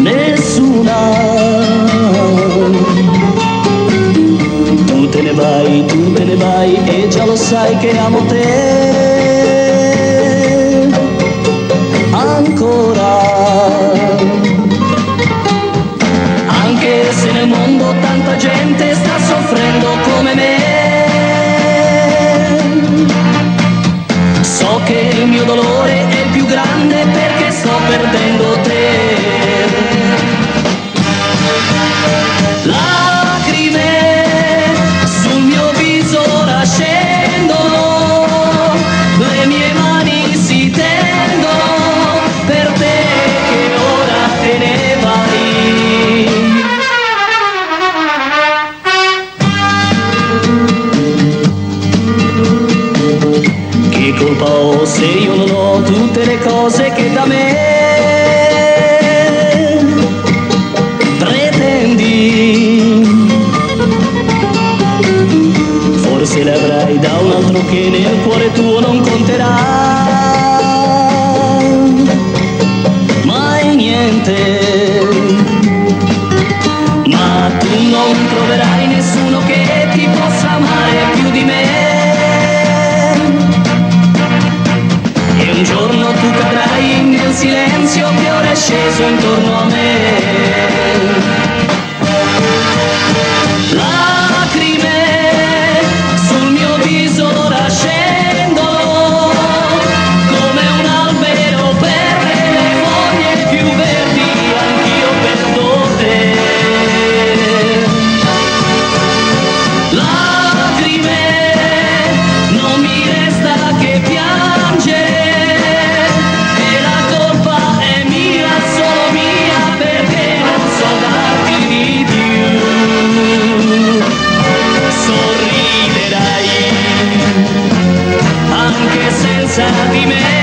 nessuna. Tu te ne vai e già lo sai che amo te ancora. Anche se nel mondo tanta gente sta soffrendo come me, so che il mio dolore è più grande perché sto perdendo te. Lacrime sul mio viso ora scendono, le mie mani si tendono per te che ora te ne vai. Che colpa ho se io non ho tutte le cose che da me pretendi? Forse le avrai da un altro che nel cuore tuo non conterà mai niente. Ma tu non troverai nessuno che ti possa amare più di me. E un giorno tu cadrai nel silenzio che ora è sceso intorno a me. Lacrime sul mio viso ora scendono come un albero perde le foglie più verdi, anch'io perdo te. Lacrime, non mi resta che piangere e la colpa è mia, solo mia, perché non so darti di più. Sorriderai anche senza di me.